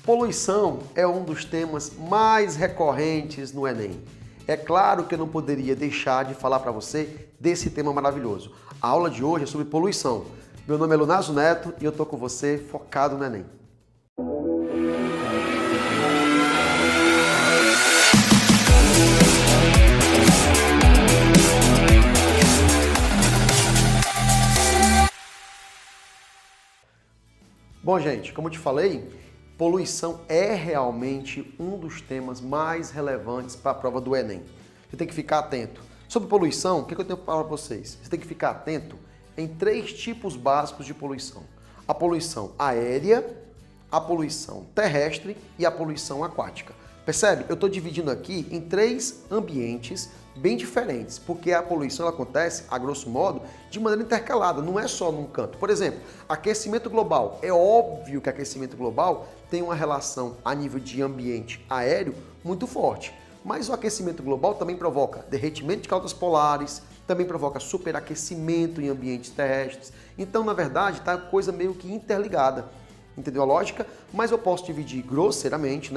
Poluição é um dos temas mais recorrentes no Enem. É claro que eu não poderia deixar de falar para você desse tema maravilhoso. A aula de hoje é sobre poluição. Meu nome é Leonardo Neto e eu estou com você focado no Enem. Bom, gente, como eu te falei, poluição é realmente um dos temas mais relevantes para a prova do Enem. Você tem que ficar atento. Sobre poluição, o que eu tenho para falar para vocês? Você tem que ficar atento em 3 tipos básicos de poluição. A poluição aérea, a poluição terrestre e a poluição aquática. Percebe? Eu estou dividindo aqui em 3 ambientes bem diferentes, porque a poluição ela acontece, a grosso modo, de maneira intercalada, não é só num canto. Por exemplo, aquecimento global. É óbvio que aquecimento global tem uma relação a nível de ambiente aéreo muito forte, mas o aquecimento global também provoca derretimento de calotas polares, também provoca superaquecimento em ambientes terrestres. Então, na verdade, está coisa meio que interligada. Entendeu a lógica? Mas eu posso dividir grosseiramente,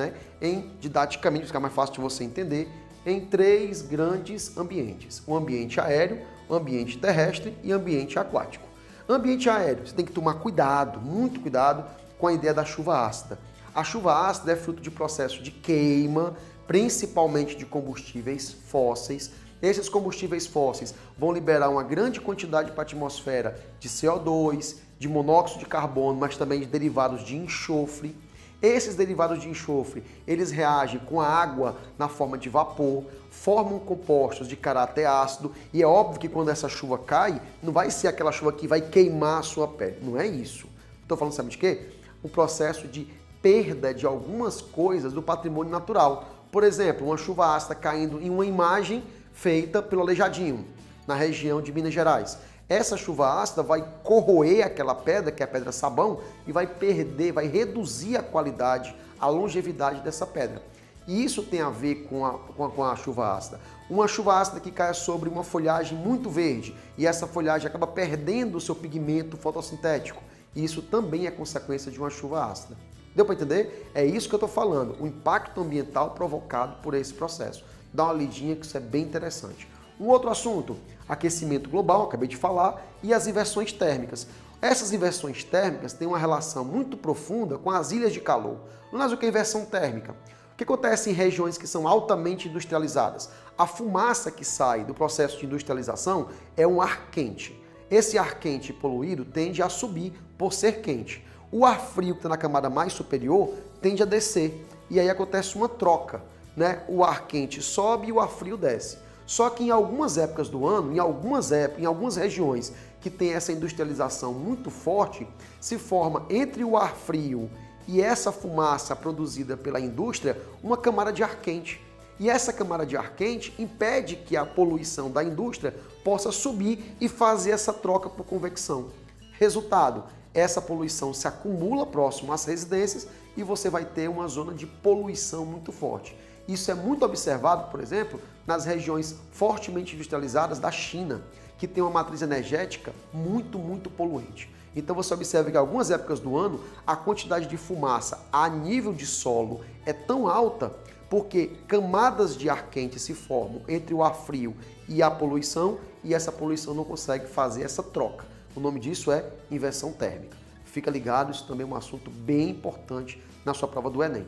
didaticamente, para ficar mais fácil de você entender, em 3 grandes ambientes. O ambiente aéreo, o ambiente terrestre e o ambiente aquático. Ambiente aéreo, você tem que tomar cuidado, muito cuidado com a ideia da chuva ácida. A chuva ácida é fruto de processo de queima, principalmente de combustíveis fósseis. Esses combustíveis fósseis vão liberar uma grande quantidade para a atmosfera de CO2, de monóxido de carbono, mas também de derivados de enxofre. Esses derivados de enxofre, eles reagem com a água na forma de vapor, formam compostos de caráter ácido e é óbvio que quando essa chuva cai, não vai ser aquela chuva que vai queimar a sua pele, não é isso. Estou falando, sabe de quê? O processo de perda de algumas coisas do patrimônio natural. Por exemplo, uma chuva ácida caindo em uma imagem feita pelo Aleijadinho, na região de Minas Gerais. Essa chuva ácida vai corroer aquela pedra, que é a pedra sabão, e vai reduzir a qualidade, a longevidade dessa pedra. E isso tem a ver com a chuva ácida. Uma chuva ácida que cai sobre uma folhagem muito verde, e essa folhagem acaba perdendo o seu pigmento fotossintético. E isso também é consequência de uma chuva ácida. Deu para entender? É isso que eu estou falando, o impacto ambiental provocado por esse processo. Dá uma lidinha que isso é bem interessante. Um outro assunto, aquecimento global, acabei de falar, e as inversões térmicas. Essas inversões térmicas têm uma relação muito profunda com as ilhas de calor. Mas o que é inversão térmica? O que acontece em regiões que são altamente industrializadas? A fumaça que sai do processo de industrialização é um ar quente. Esse ar quente poluído tende a subir por ser quente. O ar frio que está na camada mais superior tende a descer. E aí acontece uma troca, O ar quente sobe e o ar frio desce. Só que em algumas épocas do ano, em algumas regiões que tem essa industrialização muito forte, se forma entre o ar frio e essa fumaça produzida pela indústria uma camada de ar quente. E essa camada de ar quente impede que a poluição da indústria possa subir e fazer essa troca por convecção. Resultado, essa poluição se acumula próximo às residências e você vai ter uma zona de poluição muito forte. Isso é muito observado, por exemplo, nas regiões fortemente industrializadas da China, que tem uma matriz energética muito poluente. Então você observa que em algumas épocas do ano, a quantidade de fumaça a nível de solo é tão alta porque camadas de ar quente se formam entre o ar frio e a poluição e essa poluição não consegue fazer essa troca. O nome disso é inversão térmica. Fica ligado, isso também é um assunto bem importante na sua prova do Enem.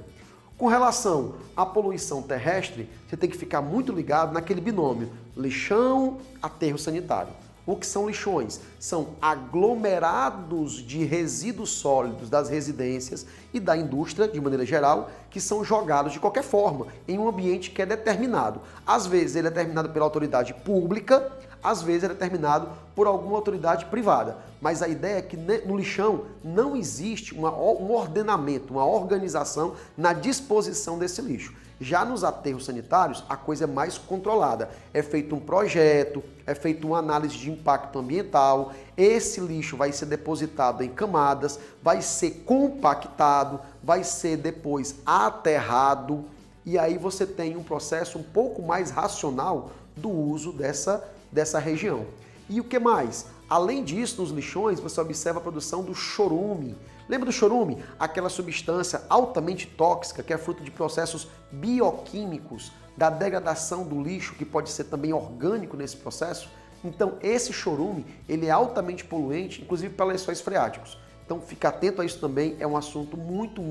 Com relação à poluição terrestre, você tem que ficar muito ligado naquele binômio lixão, aterro sanitário. O que são lixões? São aglomerados de resíduos sólidos das residências e da indústria, de maneira geral, que são jogados de qualquer forma em um ambiente que é determinado. Às vezes ele é determinado pela autoridade pública, às vezes ele é determinado por alguma autoridade privada. Mas a ideia é que no lixão não existe um ordenamento, uma organização na disposição desse lixo. Já nos aterros sanitários, a coisa é mais controlada. É feito um projeto, é feita uma análise de impacto ambiental, esse lixo vai ser depositado em camadas, vai ser compactado, vai ser depois aterrado, e aí você tem um processo um pouco mais racional do uso dessa região. E o que mais? Além disso, nos lixões, você observa a produção do chorume. Lembra do chorume? Aquela substância altamente tóxica que é fruto de processos bioquímicos, da degradação do lixo, que pode ser também orgânico nesse processo. Então, esse chorume, ele é altamente poluente, inclusive para lençóis freáticos. Então, fica atento a isso também, é um assunto muito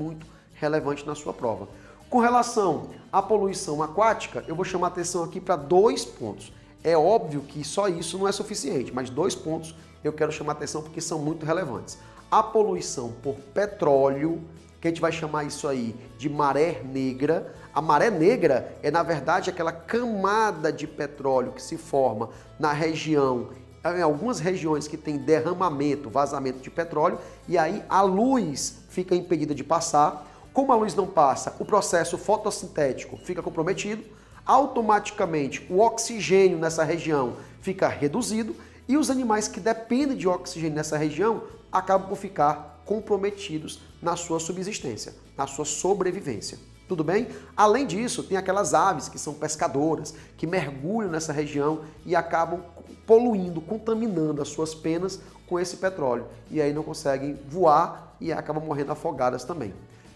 relevante na sua prova. Com relação à poluição aquática, eu vou chamar a atenção aqui para 2 pontos. É óbvio que só isso não é suficiente, mas 2 pontos eu quero chamar a atenção porque são muito relevantes. A poluição por petróleo, que a gente vai chamar isso aí de maré negra. A maré negra é, na verdade, aquela camada de petróleo que se forma na região, em algumas regiões que tem derramamento, vazamento de petróleo, e aí a luz fica impedida de passar. Como a luz não passa, o processo fotossintético fica comprometido, automaticamente o oxigênio nessa região fica reduzido e os animais que dependem de oxigênio nessa região acabam por ficar comprometidos na sua subsistência, na sua sobrevivência. Tudo bem? Além disso, tem aquelas aves que são pescadoras, que mergulham nessa região e acabam poluindo, contaminando as suas penas com esse petróleo. E aí não conseguem voar e acabam morrendo afogadas também.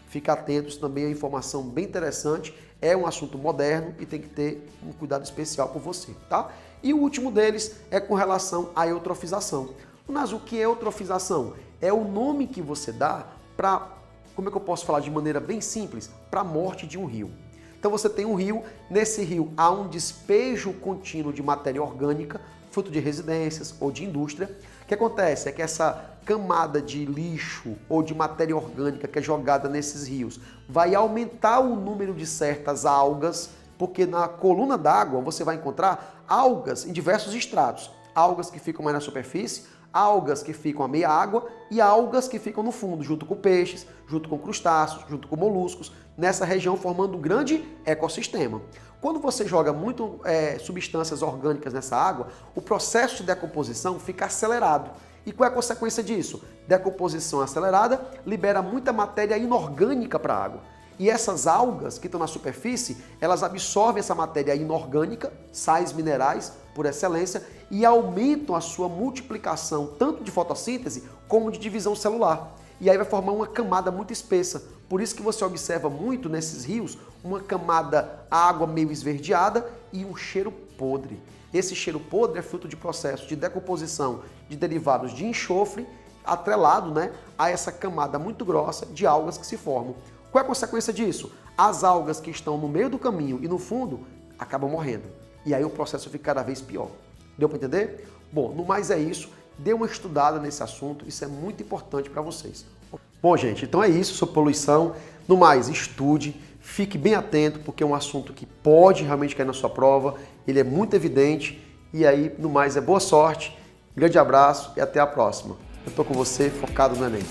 Fique atentos também, a informação bem interessante, é um assunto moderno e tem que ter um cuidado especial por você, tá? E o último deles é com relação à eutrofização. Mas o que é eutrofização? É o nome que você dá para, como é que eu posso falar de maneira bem simples? Para a morte de um rio. Então você tem um rio, nesse rio há um despejo contínuo de matéria orgânica, fruto de residências ou de indústria. O que acontece é que essa camada de lixo ou de matéria orgânica que é jogada nesses rios vai aumentar o número de certas algas, porque na coluna d'água você vai encontrar algas em diversos estratos. Algas que ficam mais na superfície, algas que ficam a meia água e algas que ficam no fundo, junto com peixes, junto com crustáceos, junto com moluscos, nessa região formando um grande ecossistema. Quando você joga muito substâncias orgânicas nessa água, o processo de decomposição fica acelerado. E qual é a consequência disso? Decomposição acelerada libera muita matéria inorgânica para a água. E essas algas que estão na superfície, elas absorvem essa matéria inorgânica, sais minerais por excelência, e aumentam a sua multiplicação tanto de fotossíntese como de divisão celular. E aí vai formar uma camada muito espessa. Por isso que você observa muito nesses rios uma camada água meio esverdeada e um cheiro podre. Esse cheiro podre é fruto de processo de decomposição de derivados de enxofre, atrelado, né, a essa camada muito grossa de algas que se formam. Qual é a consequência disso? As algas que estão no meio do caminho e no fundo acabam morrendo. E aí o processo fica cada vez pior. Deu para entender? Bom, no mais é isso. Dê uma estudada nesse assunto, isso é muito importante para vocês. Bom, gente, então é isso sobre poluição. No mais, estude, fique bem atento, porque é um assunto que pode realmente cair na sua prova, ele é muito evidente. E aí, no mais, é boa sorte, grande abraço e até a próxima. Eu estou com você, focado no Enem.